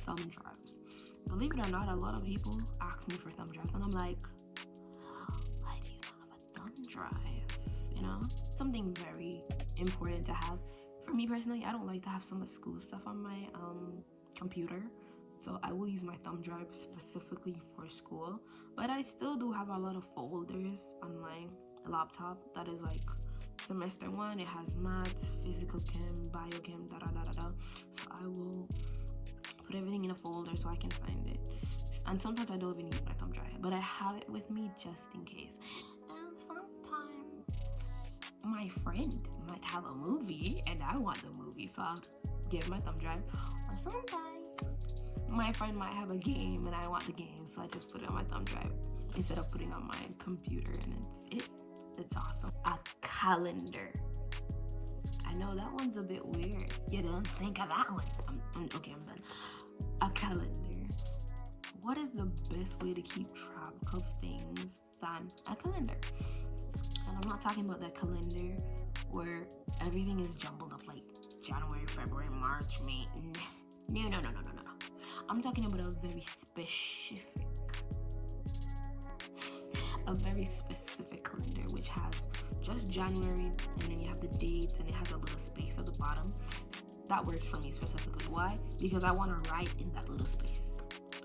thumb drives. Believe it or not, a lot of people ask me for thumb drives, and I'm like, why do you not have a thumb drive? You know, something very important to have. For me personally, I don't like to have so much school stuff on my computer, so I will use my thumb drive specifically for school. But I still do have a lot of folders on my laptop that is like semester 1. It has maths, physical chem, biochem, da da da da da. So I will put everything in a folder so I can find it. And sometimes I don't even use my thumb drive, but I have it with me just in case. And sometimes my friend might have a movie and I want the movie, so I'll give my thumb drive. Or sometimes my friend might have a game and I want the game, so I just put it on my thumb drive instead of putting it on my computer, and it's awesome. A calendar. I know that one's a bit weird. You don't think of that one. I'm done. A calendar. What is the best way to keep track of things than a calendar? And I'm not talking about that calendar where everything is jumbled up like January, February, March, May. No. I'm talking about a very specific calendar which has just January, and then you have the dates, and it has a little space at the bottom. That works for me specifically. Why? Because I want to write in that little space.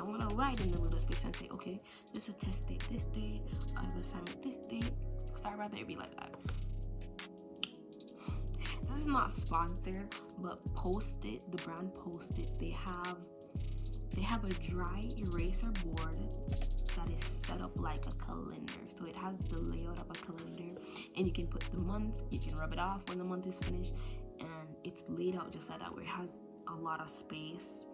I want to write in the little space and say, okay, this is a test date this day, I have assignment this date. So I'd rather it be like that. This is not sponsored, but Post-it, the brand Post-it, they have a dry eraser board that is set up like a calendar. So it has the layout of a calendar, and you can put the month, you can rub it off when the month is finished, and it's laid out just like that, where it has a lot of space.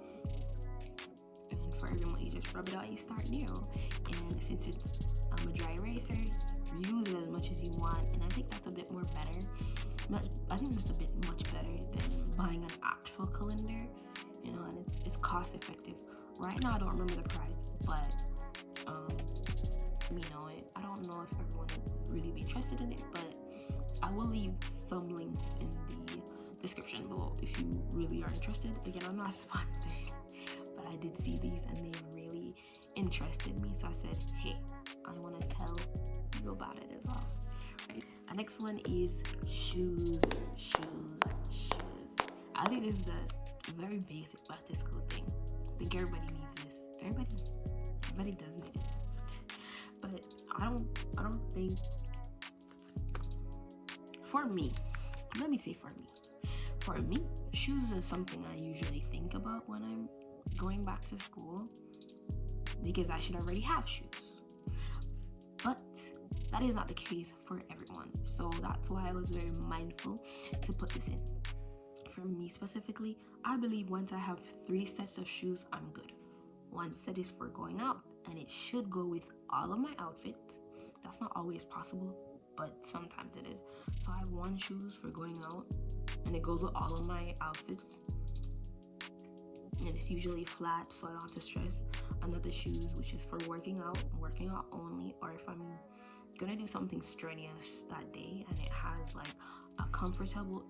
And for every month, you just rub it out and you start new. And since it's a dry eraser, you use it as much as you want, and I think that's a bit more better. I think that's a bit much better than buying an actual calendar, you know, and it's cost effective. Right now, I don't remember the price, but let me know it. I don't know if everyone would really be interested in it, but I will leave some links in the description below if you really are interested. Again, I'm not sponsored, but I did see these and they really interested me, so I said, hey, I want to tell you about it as well. Right? The next one is shoes. I think this is a very basic back to school thing. I think everybody needs this. Everybody does need it. But I don't think, for me, let me say for me, shoes is something I usually think about when I'm going back to school, because I should already have shoes. But that is not the case for everyone. So that's why I was very mindful to put this in. For me specifically, I believe once I have 3 sets of shoes, I'm good. 1 set is for going out, and it should go with all of my outfits. That's not always possible, but sometimes it is. So I have 1 shoes for going out, and it goes with all of my outfits. And it's usually flat, so I don't have to stress. Another shoes, which is for working out only, or if I'm gonna do something strenuous that day and it has like a comfortable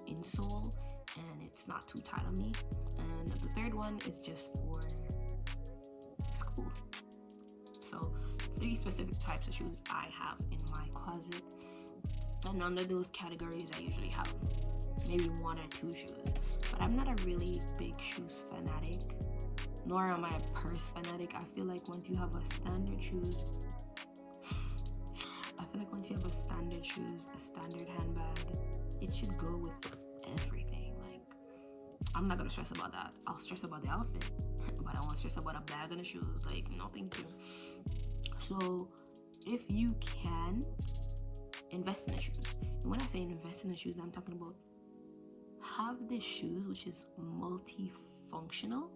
insole and it's not too tight on me. And the third one is just for school. So 3 specific types of shoes I have in my closet, and under those categories I usually have maybe 1 or 2 shoes. But I'm not a really big shoes fanatic, nor am I a purse fanatic. I feel like once you have a standard shoes, a standard handbag, it should go with everything. Like, I'm not gonna stress about that. I'll stress about the outfit, but I won't stress about a bag and the shoes. Like, no thank you. So if you can, invest in the shoes. And when I say invest in the shoes, I'm talking about have the shoes which is multifunctional,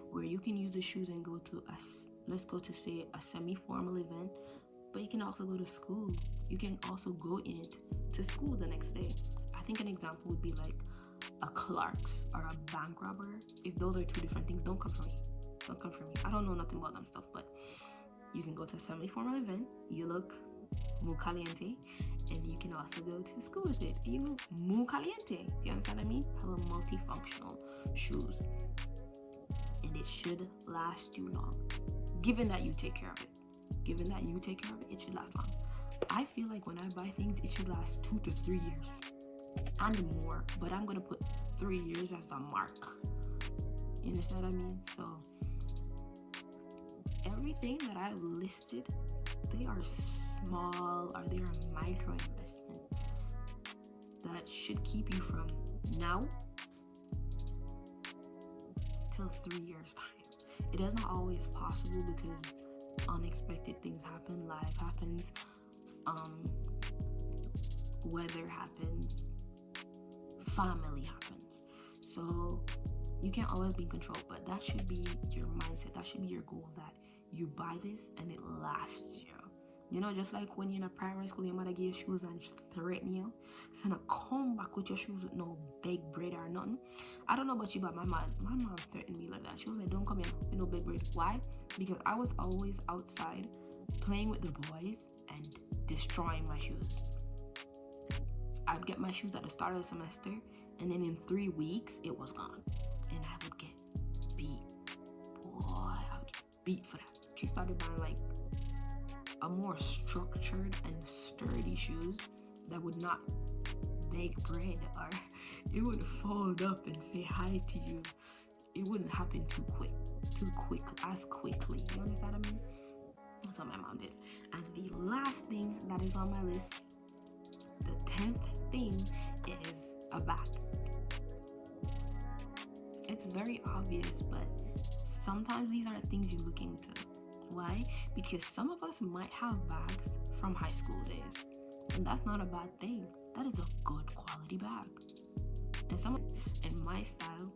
where you can use the shoes and go to let's go to say a semi-formal event, but you can also go to school. You can also go in it to school the next day. I think an example would be like a Clark's or a bank robber. If those are 2 different things, don't come for me. I don't know nothing about them stuff, but you can go to a semi-formal event, you look muy caliente, and you can also go to school with it. You look muy caliente. Do you understand what I mean? Have a multifunctional shoes. And it should last you long. Given that you take care of it. Given that you take care of it, it should last long. I feel like when I buy things, it should last 2 to 3 years. And more. But I'm going to put 3 years as a mark. You understand what I mean? So, everything that I've listed, they are small or they are micro investments that should keep you from now till 3 years time. It is not always possible because unexpected things happen, life happens, weather happens, family happens. So you can't always be in control, but that should be your mindset. That should be your goal, that you buy this and it lasts you. You know, just like when you're in a primary school, your mother give you shoes and threaten you. So now come back with your shoes with no big braid or nothing. I don't know about you, but my mom threatened me like that. She was like, don't come here with no big braid. Why? Because I was always outside playing with the boys and destroying my shoes. I'd get my shoes at the start of the semester, and then in 3 weeks, it was gone. And I would get beat. Boy, I would get beat for that. She started buying like a more structured and sturdy shoes that would not beg bread, or it would fold up and say hi to you. It wouldn't happen too as quickly. You understand what I mean? That's what my mom did. And the last thing that is on my list, the 10th thing, is a bag. It's very obvious, but sometimes these aren't things you look into. Why? Because some of us might have bags from high school days, and that's not a bad thing. That is a good quality bag. And my style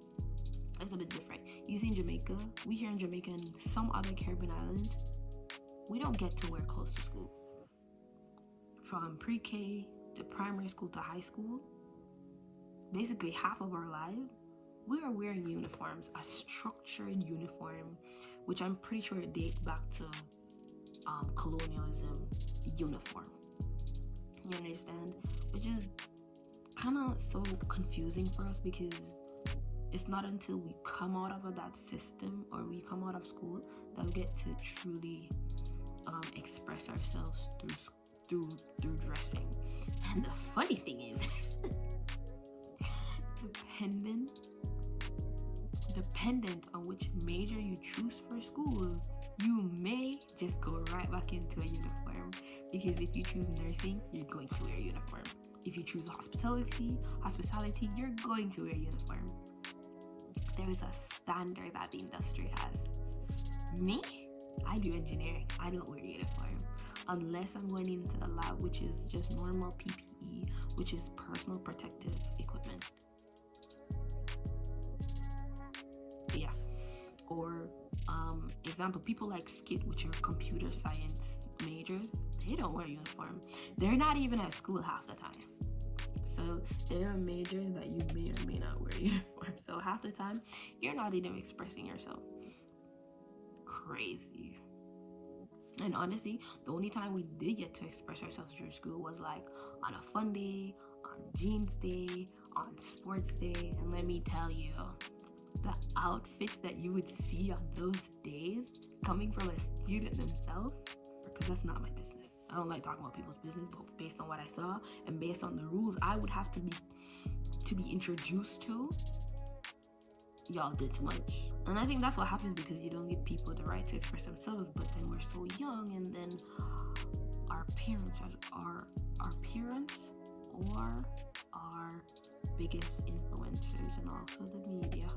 is a bit different. You see, in Jamaica, we here in Jamaica and some other Caribbean islands, we don't get to wear clothes to school. From pre-K to primary school to high school, basically half of our lives, we are wearing uniforms, a structured uniform, which I'm pretty sure it dates back to colonialism uniform. You understand? Which is kind of so confusing for us, because it's not until we come out of that system or we come out of school that we get to truly express ourselves through dressing. And the funny thing is, dependent on which major you choose for school, you may just go right back into a uniform. Because if you choose nursing, you're going to wear a uniform. If you choose hospitality, you're going to wear a uniform. There is a standard that the industry has. Me, I do engineering. I don't wear a uniform unless I'm going into the lab, which is just normal PPE, which is personal protective equipment. Yeah. Or example, people like SKIT, which are computer science majors, they don't wear a uniform. They're not even at school half the time. So there are majors that you may or may not wear a uniform. So half the time, you're not even expressing yourself. Crazy. And honestly, the only time we did get to express ourselves through school was like on a fun day, on jeans day, on sports day. And let me tell you, the outfits that you would see on those days coming from a student themselves, because that's not my business. I don't like talking about people's business, but based on what I saw and based on the rules I would have to be introduced to, y'all did too much. And I think that's what happens because you don't give people the right to express themselves. But then we're so young, and then our parents are our parents or our biggest influencers, and also the media,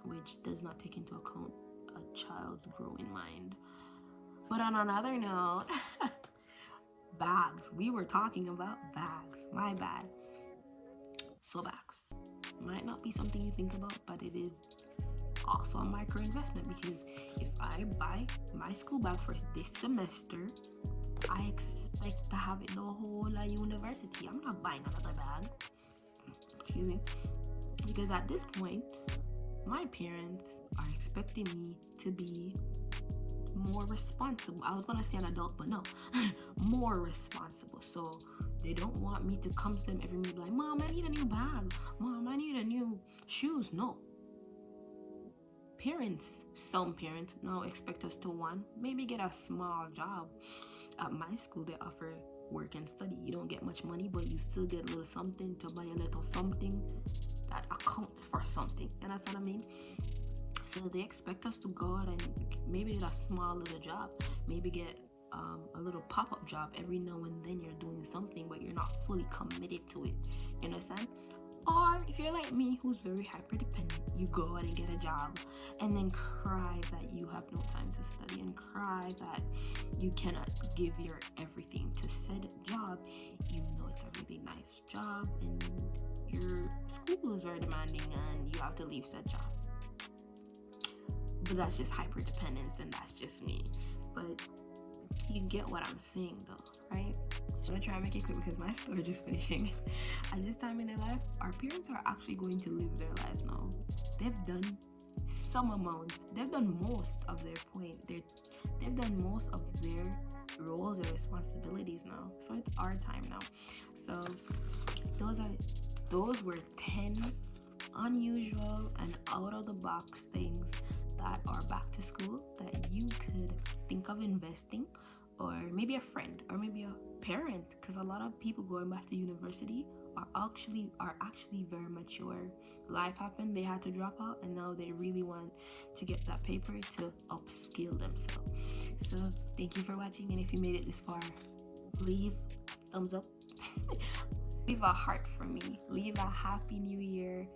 which does not take into account a child's growing mind. But on another note, bags. We were talking about bags. My bad. So bags might not be something you think about, but it is also a micro investment, because if I buy my school bag for this semester, I expect to have it the whole university. I'm not buying another bag. Excuse me. Because at this point, my parents are expecting me to be more responsible. I was gonna say an adult, but no, more responsible. So they don't want me to come to them every minute like, Mom, I need a new bag. Mom, I need a new shoes. No. some parents now expect us to maybe get a small job. At my school, they offer work and study. You don't get much money, but you still get a little something to buy a little something that accounts for something. You understand what I mean? So they expect us to go out and maybe get a small little job, maybe get a little pop-up job every now and then. You're doing something, but you're not fully committed to it. You understand? Or if you're like me, who's very hyper dependent, you go out and get a job and then cry that you have no time to study, and cry that you cannot give your everything to said job. You know it's a really nice job and your school is very demanding and you have to leave said job. But that's just hyper dependence, and that's just me. But you get what I'm saying though, right? I'm gonna try and make it quick because my story just finishing. At this time in their life, our parents are actually going to live their lives now. They've done some amount. They've done most of their point. They've done most of their roles and responsibilities now. So it's our time now. So those were 10 unusual and out of the box things that are back to school that you could think of investing, or maybe a friend, or maybe a parent, because a lot of people going back to university are actually very mature. Life happened, they had to drop out, and now they really want to get that paper to upskill themselves. So thank you for watching, and if you made it this far, leave a thumbs up, leave a heart for me, leave a happy new year.